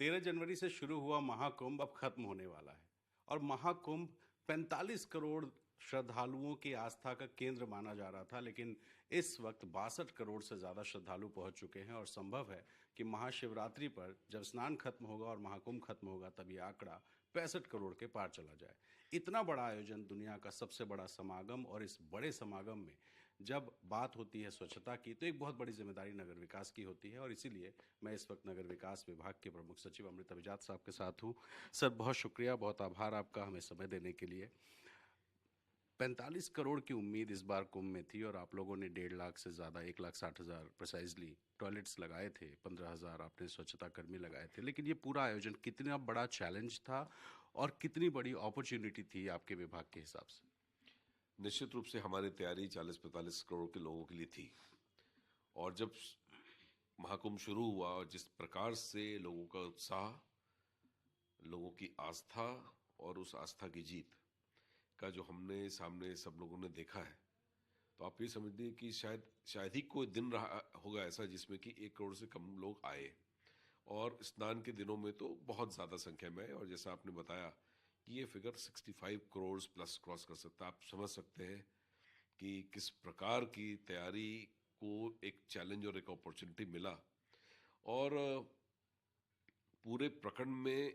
13 जनवरी से शुरू हुआ महाकुंभ अब खत्म होने वाला है और महाकुंभ 45 करोड़ श्रद्धालुओं की आस्था का केंद्र माना जा रहा था, लेकिन इस वक्त 62 करोड़ से ज़्यादा श्रद्धालु पहुंच चुके हैं और संभव है कि महाशिवरात्रि पर जब स्नान खत्म होगा और महाकुंभ खत्म होगा तब ये आंकड़ा 65 करोड़ के पार चला जाए। इतना बड़ा आयोजन, दुनिया का सबसे बड़ा समागम, और इस बड़े समागम में जब बात होती है स्वच्छता की तो एक बहुत बड़ी जिम्मेदारी नगर विकास की होती है और इसीलिए मैं इस वक्त नगर विकास विभाग के प्रमुख सचिव अमृत अभिजात साहब के साथ हूँ। सर, बहुत शुक्रिया, बहुत आभार आपका हमें समय देने के लिए। 45 करोड़ की उम्मीद इस बार कुंभ में थी और आप लोगों ने 1.5 लाख से ज़्यादा, 1,60,000 प्रिसाइजली टॉयलेट्स लगाए थे, 15,000 आपने स्वच्छता कर्मी लगाए थे। लेकिन ये पूरा आयोजन कितना बड़ा चैलेंज था और कितनी बड़ी अपॉर्चुनिटी थी आपके विभाग के हिसाब से? निश्चित रूप से हमारी तैयारी 40-45 करोड़ के लोगों के लिए थी और जब महाकुंभ शुरू हुआ और जिस प्रकार से लोगों का उत्साह, लोगों की आस्था और उस आस्था की जीत का जो हमने सामने सब लोगों ने देखा है, तो आप ये समझिए कि शायद ही कोई दिन रहा होगा ऐसा जिसमें कि 1 करोड़ से कम लोग आए। और स्नान के दिनों में तो बहुत ज़्यादा संख्या में है और जैसा आपने बताया कि ये फिगर 65 करोड़ प्लस क्रॉस कर सकता है। आप समझ सकते हैं कि किस प्रकार की तैयारी को एक चैलेंज और एक अपॉर्चुनिटी मिला। और पूरे प्रखंड में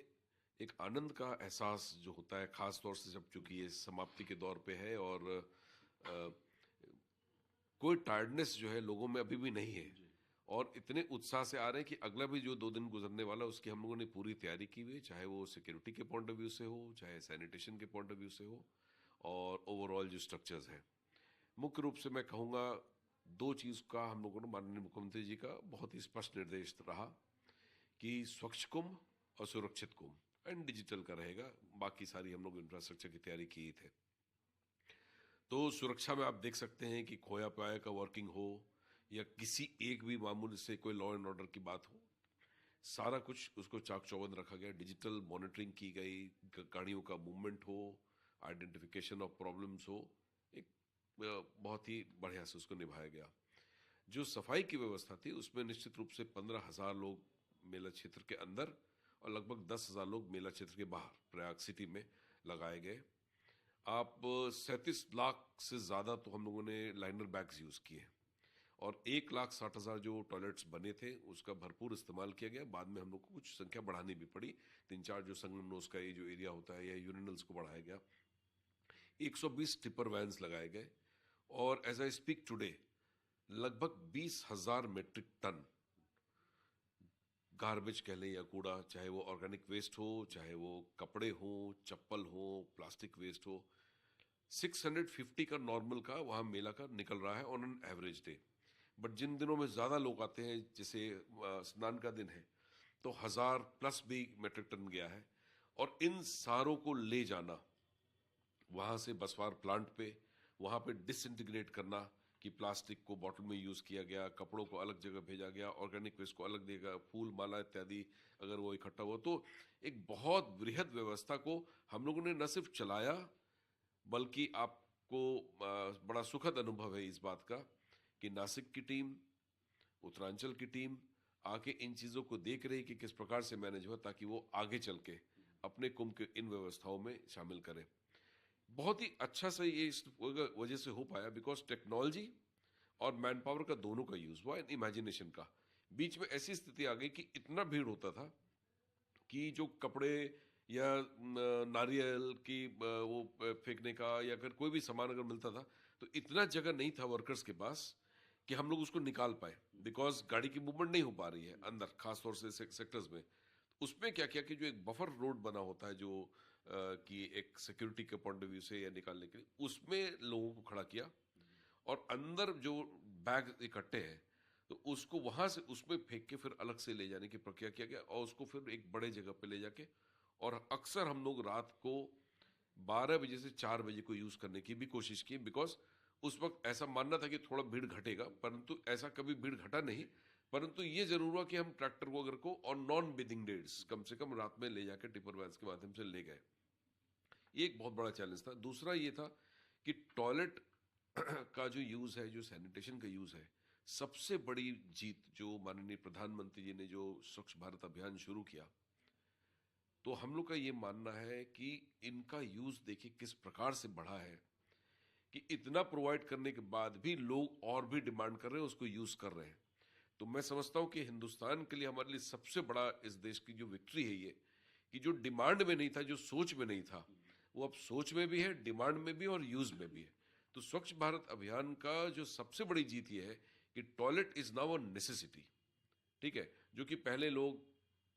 एक आनंद का एहसास जो होता है, खास तौर से जब चूंकि ये समाप्ति के दौर पे है और कोई टायर्डनेस जो है लोगों में अभी भी नहीं है और इतने उत्साह से आ रहे हैं कि अगला भी जो 2 दिन गुजरने वाला है उसकी हम लोगों ने पूरी तैयारी की हुई है, चाहे वो सिक्योरिटी के पॉइंट ऑफ व्यू से हो, चाहे सैनिटेशन के पॉइंट ऑफ व्यू से हो और ओवरऑल जो स्ट्रक्चर्स हैं। मुख्य रूप से मैं कहूँगा 2 चीज़ का हम लोगों ने माननीय मुख्यमंत्री जी का बहुत ही स्पष्ट निर्देश रहा कि स्वच्छ कुंभ और सुरक्षित कुंभ एंड डिजिटल का रहेगा। बाकी सारी हम लोग इंफ्रास्ट्रक्चर की तैयारी की थे। तो सुरक्षा में आप देख सकते हैं कि खोया पाया का वर्किंग हो या किसी एक भी मामूल से कोई लॉ एंड ऑर्डर की बात हो, सारा कुछ उसको चाक चौबंद रखा गया। डिजिटल मॉनिटरिंग की गई, गाड़ियों का मूवमेंट हो, आइडेंटिफिकेशन ऑफ प्रॉब्लम्स हो, एक बहुत ही बढ़िया से उसको निभाया गया। जो सफाई की व्यवस्था थी उसमें निश्चित रूप से 15,000 लोग मेला क्षेत्र के अंदर और लगभग 10,000 लोग मेला क्षेत्र के बाहर प्रयाग सिटी में लगाए गए। आप 37 लाख से ज़्यादा तो हम लोगों ने लाइनर बैग्स यूज़ किए और 1,60,000 जो टॉयलेट्स बने थे उसका भरपूर इस्तेमाल किया गया। बाद में हम लोग को कुछ संख्या बढ़ानी भी पड़ी, 3-4 जो संगम का ये जो एरिया होता है या यूरिनल्स को बढ़ाया गया। 120 टिपर वैन्स लगाए गए और एज आई स्पीक टुडे लगभग 20,000 मेट्रिक टन गार्बेज कह लें या कूड़ा, चाहे वो ऑर्गेनिक वेस्ट हो, चाहे वो कपड़े हो, चप्पल हो, प्लास्टिक वेस्ट हो, 650 का नॉर्मल का वहाँ मेला का निकल रहा है on an average day. But जिन दिनों में ज़्यादा लोग आते हैं, जैसे स्नान का दिन है, तो 1,000 प्लस भी मेट्रिक टन गया है। और इन सारों को ले जाना वहाँ से बसवार प्लांट पे, वहाँ पे डिसइंटीग्रेट करना कि प्लास्टिक को बॉटल में यूज़ किया गया, कपड़ों को अलग जगह भेजा गया, ऑर्गेनिक वेस्ट को अलग देगा, फूल माला इत्यादि अगर वो इकट्ठा हुआ, तो एक बहुत बृहद व्यवस्था को हम लोगों ने न सिर्फ चलाया बल्कि आपको बड़ा सुखद अनुभव है इस बात का कि नासिक की टीम, उत्तरांचल की टीम आके इन चीज़ों को देख रही कि किस प्रकार से मैनेज हुआ ताकि वो आगे चल के अपने कुंभ के इन व्यवस्थाओं में शामिल करें। बहुत ही अच्छा से ये इस वजह से हो पाया बिकॉज टेक्नोलॉजी और मैन पावर का दोनों का यूज हुआ एंड इमेजिनेशन का। बीच में ऐसी स्थिति आ गई कि इतना भीड़ होता था कि जो कपड़े या नारियल की वो फेंकने का या अगर कोई भी सामान अगर मिलता था तो इतना जगह नहीं था वर्कर्स के पास कि हम लोग उसको निकाल पाए बिकॉज गाड़ी की मूवमेंट नहीं हो पा रही है अंदर, खासतौर से सेक्टर्स में। उसमें क्या किया कि जो एक बफर रोड बना होता है जो कि एक सिक्योरिटी के पॉइंट ऑफ व्यू से या निकालने के लिए, उसमें लोगों को खड़ा किया और अंदर जो बैग इकट्ठे हैं तो उसको वहां से उसमें फेंक के फिर अलग से ले जाने की प्रक्रिया किया गया और उसको फिर एक बड़े जगह पे ले जाके, और अक्सर हम लोग रात को 12 बजे से 4 बजे को यूज करने की भी कोशिश की बिकॉज उस वक्त ऐसा मानना था कि थोड़ा भीड़ घटेगा, परंतु ऐसा कभी भीड़ घटा नहीं। परंतु ये जरूर हुआ कि हम ट्रैक्टर वगैरह को ऑन नॉन बिदिंग डेट्स कम से कम रात में ले जाकर टिपर वैन्स के माध्यम से ले गए। ये एक बहुत बड़ा चैलेंज था। दूसरा ये था कि टॉयलेट का जो यूज है, जो सैनिटेशन का यूज है, सबसे बड़ी जीत जो माननीय प्रधानमंत्री जी ने जो स्वच्छ भारत अभियान शुरू किया तो हम लोग का ये मानना है कि इनका यूज देखिए किस प्रकार से बढ़ा है कि इतना प्रोवाइड करने के बाद भी लोग और भी डिमांड कर रहे हैं, उसको यूज कर रहे हैं। तो मैं समझता हूं कि हिंदुस्तान के लिए हमारे लिए सबसे बड़ा इस देश की जो विक्ट्री है ये, कि जो डिमांड में नहीं था, जो सोच में नहीं था, वो अब सोच में भी है, डिमांड में भी और यूज में भी है। तो स्वच्छ भारत अभियान का जो सबसे बड़ी जीत ये है कि toilet is now a necessity. ठीक है, जो कि पहले लोग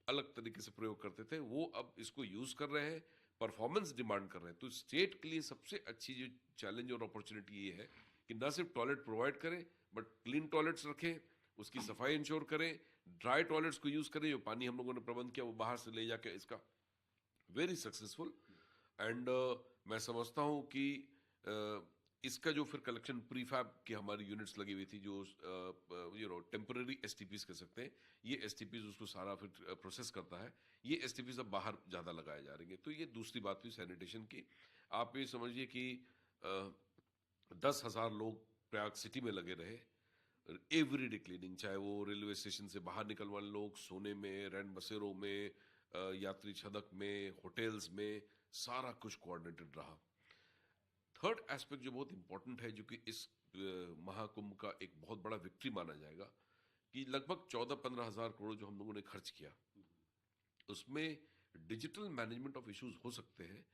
अलग तरीके से प्रयोग करते थे, वो अब इसको यूज कर रहे हैं, परफॉर्मेंस डिमांड कर रहे हैं। तो स्टेट के लिए सबसे अच्छी जो चैलेंज और अपॉर्चुनिटी ये है कि ना सिर्फ टॉयलेट प्रोवाइड करें, बट क्लीन टॉयलेट्स रखें, उसकी सफाई इंश्योर करें, ड्राई टॉयलेट्स को यूज करें, जो पानी हम लोगों ने प्रबंध किया वो बाहर से ले जाके इसका वेरी सक्सेसफुल। एंड मैं समझता हूं कि इसका जो फिर कलेक्शन प्रीफैब की हमारी यूनिट्स लगी हुई थी, जो टेम्पररी एसटीपीज कह सकते हैं, ये एसटीपीज उसको सारा फिर प्रोसेस करता है। ये एसटीपीज अब बाहर ज़्यादा लगाए जा रहे हैं। तो ये दूसरी बात हुई सैनिटेशन की। आप ये समझिए कि 10,000 लोग प्रयाग सिटी में लगे रहे एवरीडे क्लीनिंग, चाहे वो रेलवे स्टेशन से बाहर निकलने वाले लोग, सोने में, रैन बसेरों में, यात्री छदक में, होटल्स में, सारा कुछ कोऑर्डिनेटेड रहा। थर्ड एस्पेक्ट जो बहुत इंपॉर्टेंट है, जो कि इस महाकुंभ का एक बहुत बड़ा विक्ट्री माना जाएगा, कि लगभग 14-15 हजार करोड़ जो हम लोगों ने खर्च किया, उसमें डिजिटल मैनेजमेंट ऑफ इश्यूज हो सकते हैं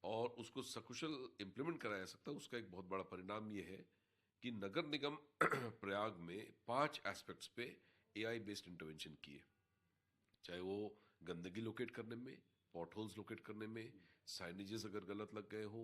और उसको सकुशल इंप्लीमेंट कराया जा सकता है। उसका एक बहुत बड़ा परिणाम ये है कि नगर निगम प्रयाग में 5 एस्पेक्ट्स पे एआई बेस्ड इंटरवेंशन किए, चाहे वो गंदगी लोकेट करने में, पॉट होल्स लोकेट करने में, साइनेजेस अगर गलत लग गए हो,